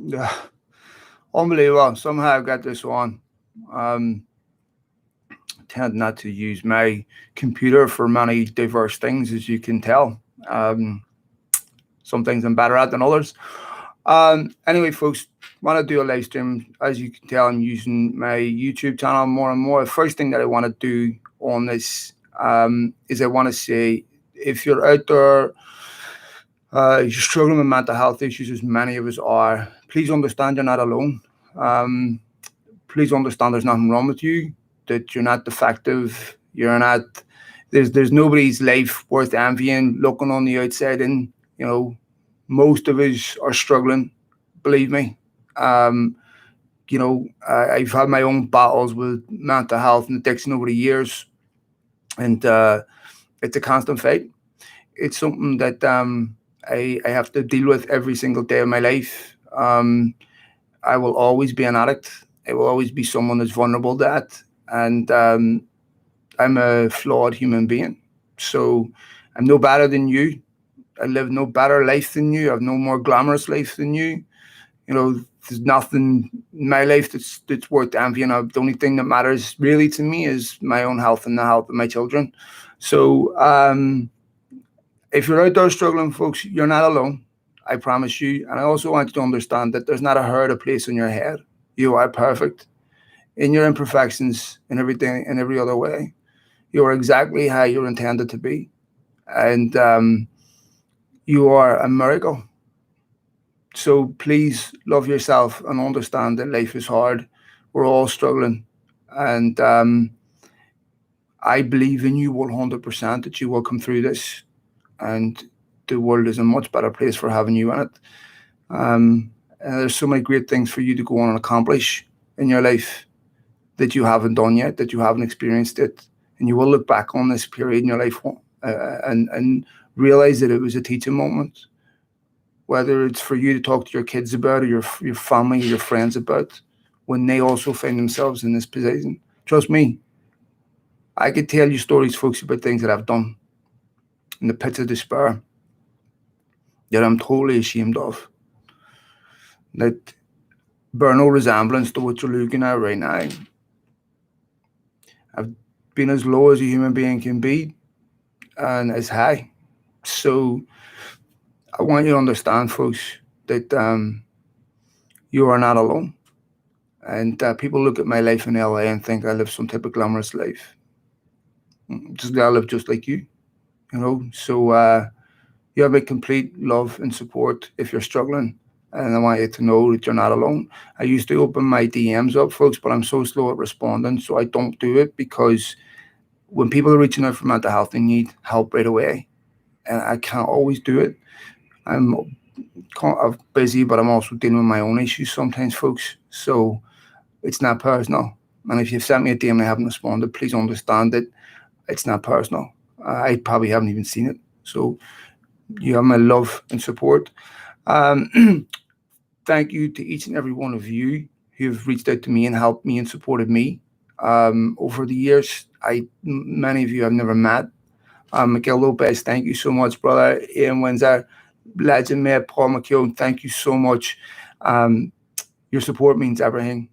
Yeah, unbelievable. Somehow I've got this one. Um, tend not to use my computer for many diverse things, as you can tell. Um, some things I'm better at than others. Anyway, folks, want to do a live stream. As you can tell, I'm using my YouTube channel more and more. The first thing that I want to do on this is I want to say, if you're out there, you're struggling with mental health issues, as many of us are, please understand you're not alone. Um, Please understand there's nothing wrong with you, that you're not defective, you're not, there's nobody's life worth envying looking on the outside, and you know, most of us are struggling, believe me. um I've had my own battles with mental health and addiction over the years, and it's a constant fight. It's something that I have to deal with every single day of my life. I will always be an addict. I will always be someone that's vulnerable to that. And I'm a flawed human being. So I'm no better than you. I live no better life than you. I have no more glamorous life than you. You know, there's nothing in my life that's worth envying of. The only thing that matters really to me is my own health and the health of my children. So if you're out there struggling, folks, you're not alone. I promise you. And I also want you to understand that there's not a hurt or place in your head. You are perfect in your imperfections, in everything, in every other way. You are exactly how you're intended to be. And you are a miracle. So please love yourself and understand that life is hard. We're all struggling. And I believe in you 100% that you will come through this. And the world is a much better place for having you in it. And there's so many great things for you to go on and accomplish in your life that you haven't done yet, that you haven't experienced it, and you will look back on this period in your life and realize that it was a teaching moment. Whether it's for you to talk to your kids about, or your family, or your friends about, when they also find themselves in this position. Trust me, I could tell you stories, folks, about things that I've done in the pits of despair that I'm totally ashamed of, that bear no resemblance to what you're looking at right now. I've been as low as a human being can be, and as high. So I want you to understand, folks, that you are not alone. And people look at my life in LA and think I live some type of glamorous life. Just I live just like you, you know. So you have my complete love and support if you're struggling. And I want you to know that you're not alone. I used to open my DMs up, folks, but I'm so slow at responding, so I don't do it, because when people are reaching out for mental health, they need help right away, and I can't always do it. I'm kind of busy, but I'm also dealing with my own issues sometimes, folks. So it's not personal. And if you've sent me a DM and I haven't responded, please understand that it's not personal. I probably haven't even seen it. So you have my love and support. Um, Thank you to each and every one of you who have reached out to me and helped me and supported me over the years. Many of you I've never met. Miguel Lopez, thank you so much, brother. Ian Windsor, legend mate, Paul McKeown, thank you so much. Um, your support means everything.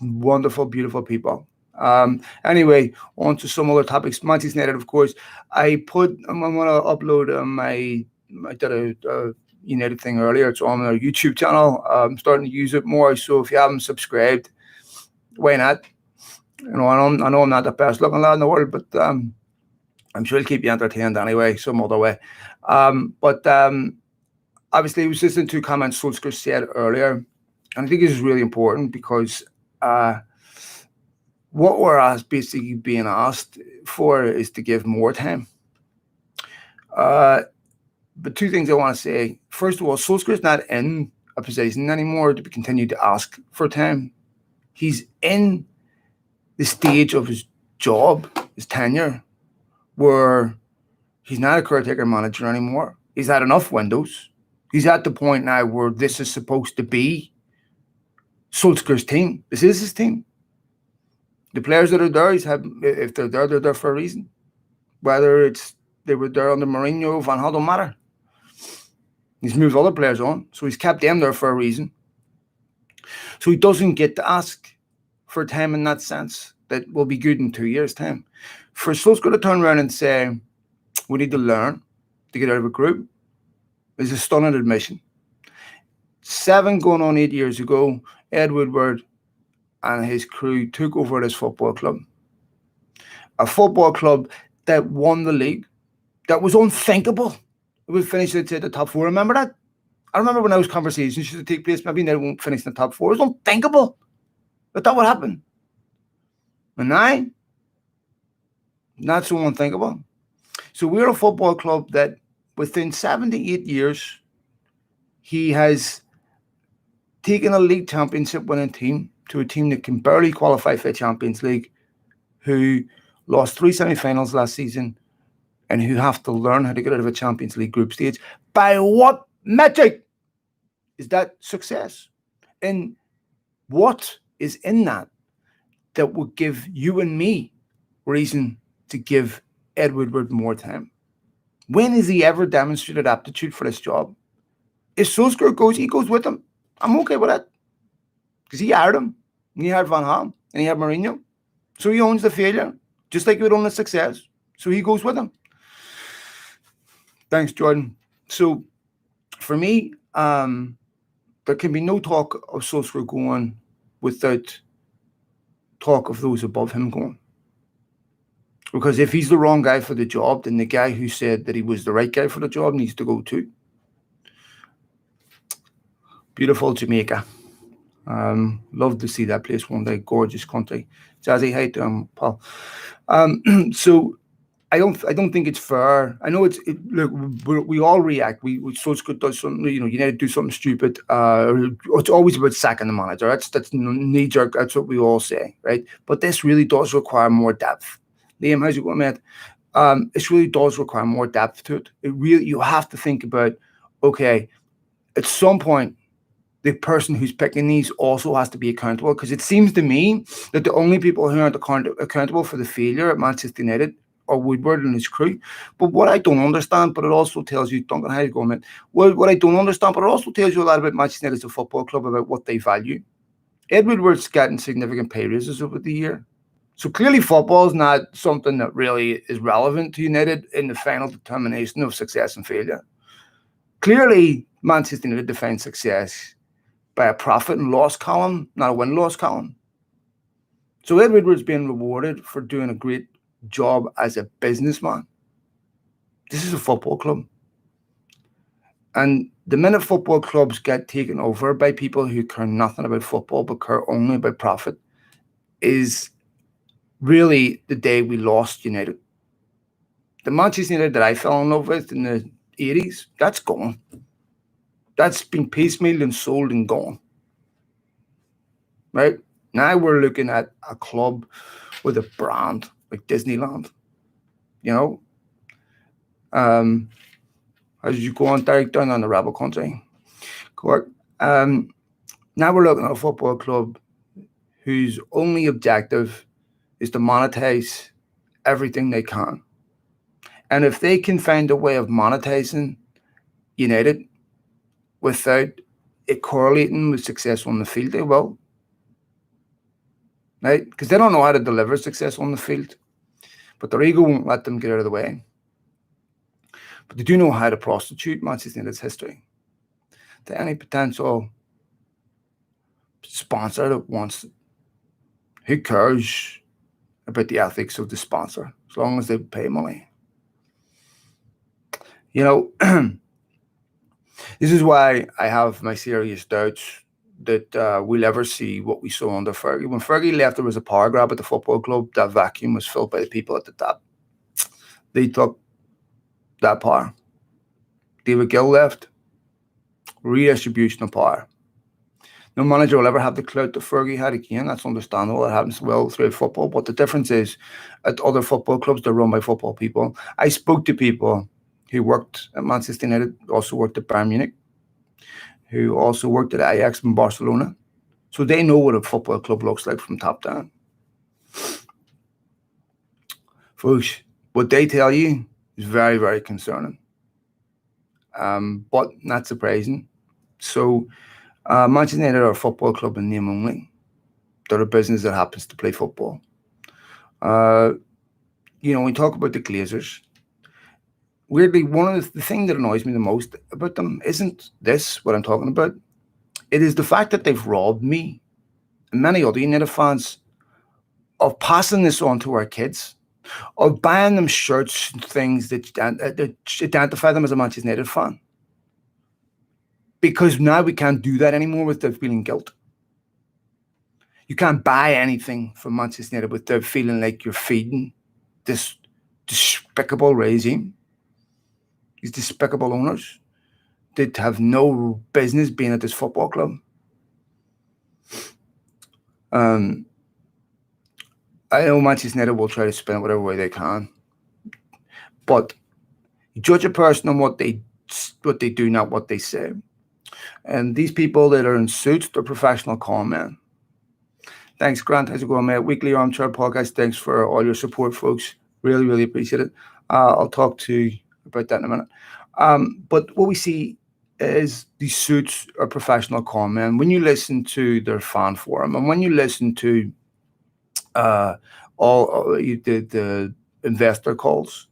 Wonderful, beautiful people. Anyway, on to some other topics. Manchester United, of course. I'm going to upload I did a United thing earlier. It's on our YouTube channel. I'm starting to use it more. So if you haven't subscribed, why not? I know I'm not the best looking lad in the world, but I'm sure it'll keep you entertained anyway, some other way. But obviously, it was just in two comments Solskjaer said earlier. And I think this is really important, because what we're basically being asked for is to give more time. But two things I want to say. First of all, Solskjaer's not in a position anymore to continue to ask for time. He's in the stage of his job, his tenure, where he's not a caretaker manager anymore. He's had enough windows. He's at the point now where this is supposed to be Solskjaer's team. This is his team. The players that are there, if they're there for a reason. Whether it's they were there under Mourinho, Van Gaal, don't matter. He's moved other players on, so he's kept them there for a reason. So he doesn't get to ask for time in that sense that will be good in 2 years' time. For Solskjaer to turn around and say, we need to learn to get out of a group is a stunning admission. 7 going on 8 years ago, Ed Woodward and his crew took over this football club. A football club that won the league. That was unthinkable. It would finish outside the top 4. Remember that? I remember when those conversations used to take place, maybe they won't finish in the top 4. It was unthinkable that would happen. And now, not so unthinkable. So we're a football club that within 7 to 8 years, he has taken a league championship winning team to a team that can barely qualify for the Champions League, who lost 3 semi-finals last season, and who have to learn how to get out of a Champions League group stage. By what metric is that success? And what is in that would give you and me reason to give Ed Woodward more time? When has he ever demonstrated aptitude for this job? If Solskjaer goes, he goes with him. I'm okay with that. Because he hired him. And he hired Van Gaal. And he had Mourinho. So he owns the failure. Just like he would own the success. So he goes with him. Thanks, Jordan. So for me, there can be no talk of Solskjaer going without talk of those above him going. Because if he's the wrong guy for the job, then the guy who said that he was the right guy for the job needs to go too. Beautiful Jamaica. Love to see that place one day. Gorgeous country. Jazzy, hi to him, Paul. So I don't think it's fair. I know look, we all react. Solskjaer does something, you need to do something stupid. It's always about sacking the manager. That's knee jerk. That's what we all say, right? But this really does require more depth. Liam, how's it going, mate? It really does require more depth to it. You have to think about, okay, at some point, the person who's picking these also has to be accountable, because it seems to me that the only people who aren't accountable for the failure at Manchester United are Woodward and his crew. But what I don't understand, but it also tells you, Duncan, how you going, mate? Well, what I don't understand, but it also tells you a lot about Manchester United as a football club, about what they value. Ed Woodward's getting significant pay raises over the year. So clearly football is not something that really is relevant to United in the final determination of success and failure. Clearly, Manchester United defines success by a profit and loss column, not a win-loss column. So Ed Woodward's being rewarded for doing a great job as a businessman. This is a football club. And the minute football clubs get taken over by people who care nothing about football but care only about profit is really the day we lost United. The Manchester United that I fell in love with in the 80s, that's gone. That's been piecemealed and sold and gone. Right? Now we're looking at a club with a brand like Disneyland. As you go on, Derek, down on the rebel country. Correct. Now we're looking at a football club whose only objective is to monetize everything they can. And if they can find a way of monetizing United without it correlating with success on the field, they will. Right? Because they don't know how to deliver success on the field. But their ego won't let them get out of the way. But they do know how to prostitute Manchester United's history to any potential sponsor that wants it. Who cares about the ethics of the sponsor, as long as they pay money? This is why I have my serious doubts that we'll ever see what we saw under Fergie. When Fergie left, there was a power grab at the football club. That vacuum was filled by the people at the top. They took that power. David Gill left. Redistribution of power. No manager will ever have the clout that Fergie had again. That's understandable. That happens well throughout football. But the difference is, at other football clubs, they're run by football people. I spoke to people who worked at Manchester United, also worked at Bayern Munich, who also worked at Ajax and Barcelona. So they know what a football club looks like from top down. Folks, what they tell you is very, very concerning. But not surprising. So Manchester United are a football club in name only. They're a business that happens to play football. We talk about the Glazers. Weirdly, one of the thing that annoys me the most about them isn't this, what I'm talking about. It is the fact that they've robbed me and many other United fans of passing this on to our kids, of buying them shirts and things that identify them as a Manchester United fan. Because now we can't do that anymore without feeling guilt. You can't buy anything from Manchester United without feeling like you're feeding this despicable regime, these despicable owners that have no business being at this football club. I know Manchester United will try to spin it whatever way they can, but you judge a person on what they do, not what they say. And these people that are in suits, they're professional con men. Thanks, Grant. How's it going, mate? Weekly Armchair Podcast. Thanks for all your support, folks. Really, really appreciate it. I'll talk to you about that in a minute. But what we see is these suits are professional con men. When you listen to their fan forum and when you listen to the investor calls,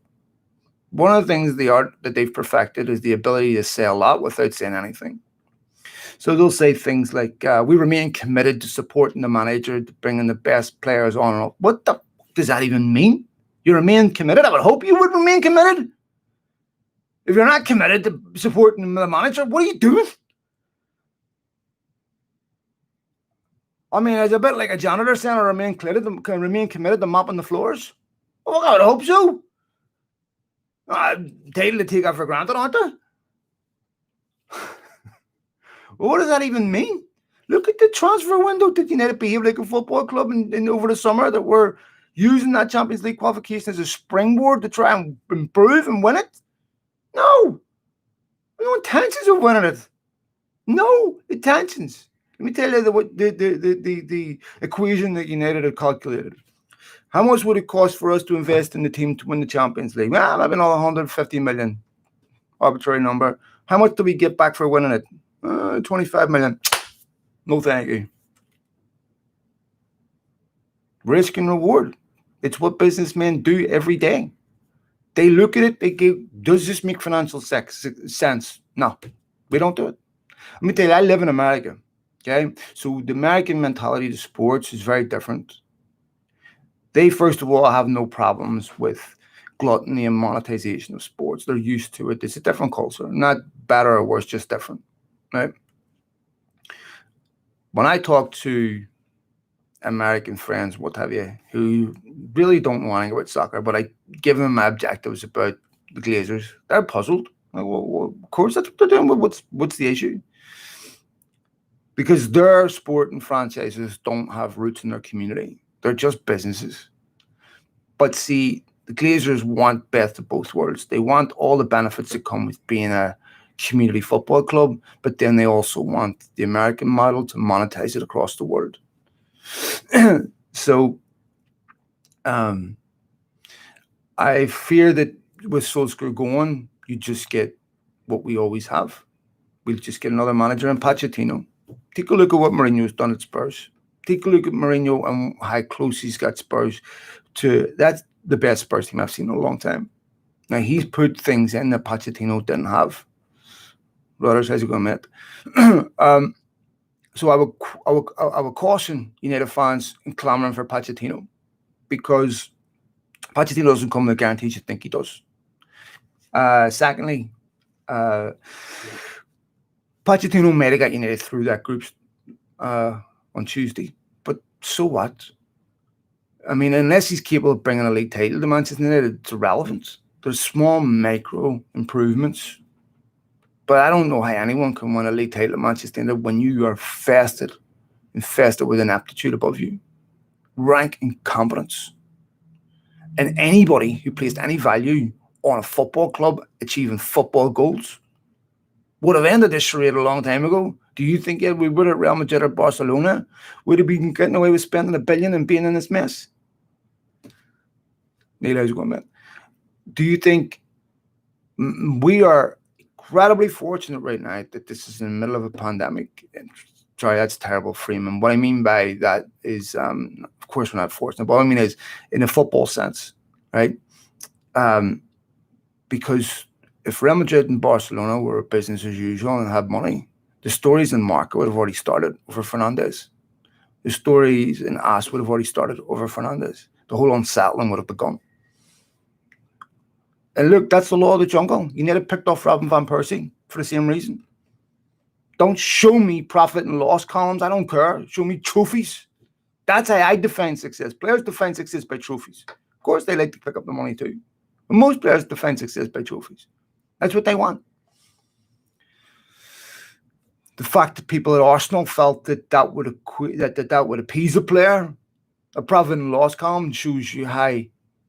one of the things that they've perfected is the ability to say a lot without saying anything. So they'll say things like, we remain committed to supporting the manager, to bringing the best players on. What the does that even mean? You remain committed? I would hope you would remain committed. If you're not committed to supporting the manager, what are you doing? I mean, it's a bit like a janitor saying, I remain committed to mopping the floors. Well, I would hope so. Title to take that for granted, aren't they? What does that even mean? Look at the transfer window. Did United behave like a football club in over the summer that we're using that Champions League qualification as a springboard to try and improve and win it? No. No intentions of winning it. No intentions. Let me tell you the equation that United had calculated. How much would it cost for us to invest in the team to win the Champions League? Well, maybe another 150 million. Arbitrary number. How much do we get back for winning it? 25 million. No, thank you. Risk and reward. It's what businessmen do every day. They look at it, they go, does this make financial sense? No, we don't do it. Let me tell you, I live in America. Okay, so the American mentality to sports is very different. They, first of all, have no problems with gluttony and monetization of sports. They're used to it. It's a different culture, not better or worse, just different, right? When I talk to American friends, what have you, who really don't know anything about soccer, but I give them my objectives about the Glazers, they're puzzled. Like, well, of course, that's what they're doing, but what's the issue? Because their sport and franchises don't have roots in their community. They're just businesses. But see, the Glazers want best of both worlds. They want all the benefits that come with being a community football club, but then they also want the American model to monetize it across the world. So I fear that with Solskjaer going, you just get what we always have. We'll just get another manager in Pochettino. Take a look at what Mourinho's done at Spurs. Take a look at Mourinho and how close he's got Spurs to. That's the best Spurs team I've seen in a long time. Now, he's put things in that Pochettino didn't have. Brothers, how's it going, mate? So I would caution United fans in clamoring for Pochettino, because Pochettino doesn't come with the guarantees you think he does. Secondly, Pochettino may have got United through that group on Tuesday, but so what? I mean, unless he's capable of bringing a league title to Manchester United, it's irrelevant. There's small micro improvements, but I don't know how anyone can win a league title at Manchester United when you are infested with ineptitude above you, rank incompetence. And anybody who placed any value on a football club achieving football goals would have ended this charade a long time ago. Do you think we would at Real Madrid or Barcelona would have been getting away with spending $1 billion and being in this mess? Neil, how's it going, man? Do you think we are incredibly fortunate right now that this is in the middle of a pandemic. Sorry, that's terrible, Freeman. What I mean by that is, of course, we're not fortunate. But what I mean is, in a football sense, right? Because if Real Madrid and Barcelona were business as usual and had money, the stories in Marca would have already started over Fernandes. The stories in AS would have already started over Fernandes. The whole unsettling would have begun. And look, that's the law of the jungle. You need to pick off Robin van Persie for the same reason. Don't show me profit and loss columns. I don't care. Show me trophies. That's how I define success. Players define success by trophies. Of course, they like to pick up the money too. But most players define success by trophies. That's what they want. The fact that people at Arsenal felt that would appease a player, a profit and loss column, shows you how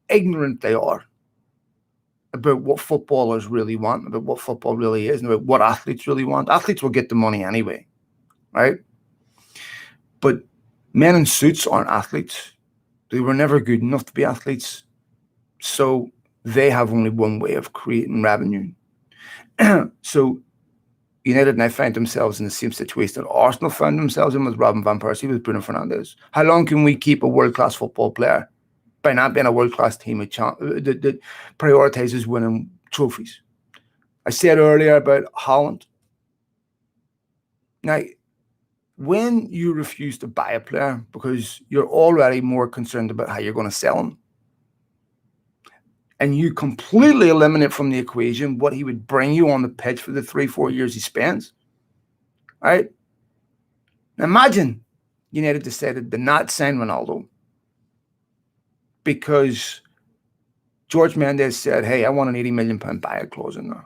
ignorant they are about what footballers really want, about what football really is, and about what athletes really want. Athletes will get the money anyway, right? But men in suits aren't athletes. They were never good enough to be athletes. So they have only one way of creating revenue. So United now find themselves in the same situation that Arsenal found themselves in with Robin van Persie, with Bruno Fernandes. How long can we keep a world-class football player by not being a world-class team that prioritizes winning trophies? I said earlier about Haaland. Now, when you refuse to buy a player because you're already more concerned about how you're going to sell him, and you completely eliminate from the equation what he would bring you on the pitch for the 3-4 years he spends, right? Now imagine United decided to not sign Ronaldo because George Mendes said, hey, I want an £80 million buyout clause in there.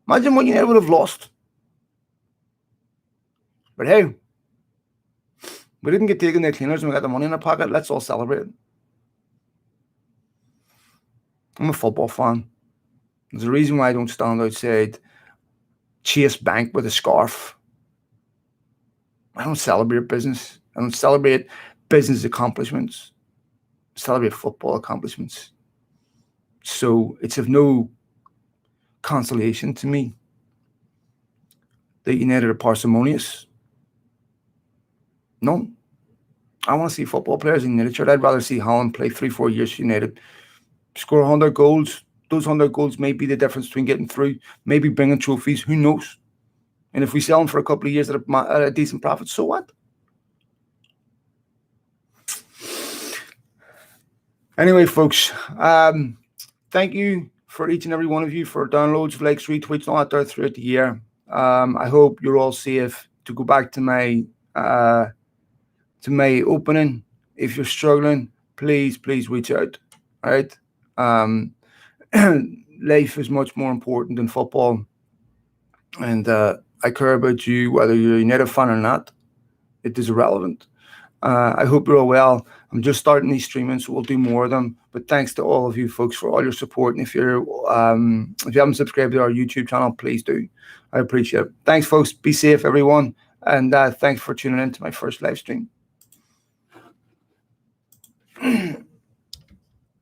Imagine what United would have lost. But hey, we didn't get taken to the cleaners and we got the money in our pocket. Let's all celebrate. I'm a football fan. There's a reason why I don't stand outside Chase Bank with a scarf. I don't celebrate business. I don't celebrate business accomplishments. I celebrate football accomplishments. So it's of no consolation to me that United are parsimonious. No. I want to see football players in United. I'd rather see Haaland play 3-4 years for United, score 100 goals. Those 100 goals may be the difference between getting through, maybe bringing trophies. Who knows? And if we sell them for a couple of years at a decent profit, so what? Anyway, folks, thank you for each and every one of you for downloads, likes, retweets, all that there throughout the year. I hope you're all safe. To go back to my opening, if you're struggling, please reach out. All right. Life is much more important than football, and I care about you whether you're a United fan or not. It is irrelevant. I hope you're all well. I'm just starting these streaming, so we'll do more of them. But thanks to all of you folks for all your support. And if you haven't subscribed to our YouTube channel, please do. I appreciate it. Thanks, folks. Be safe, everyone. And thanks for tuning in to my first live stream.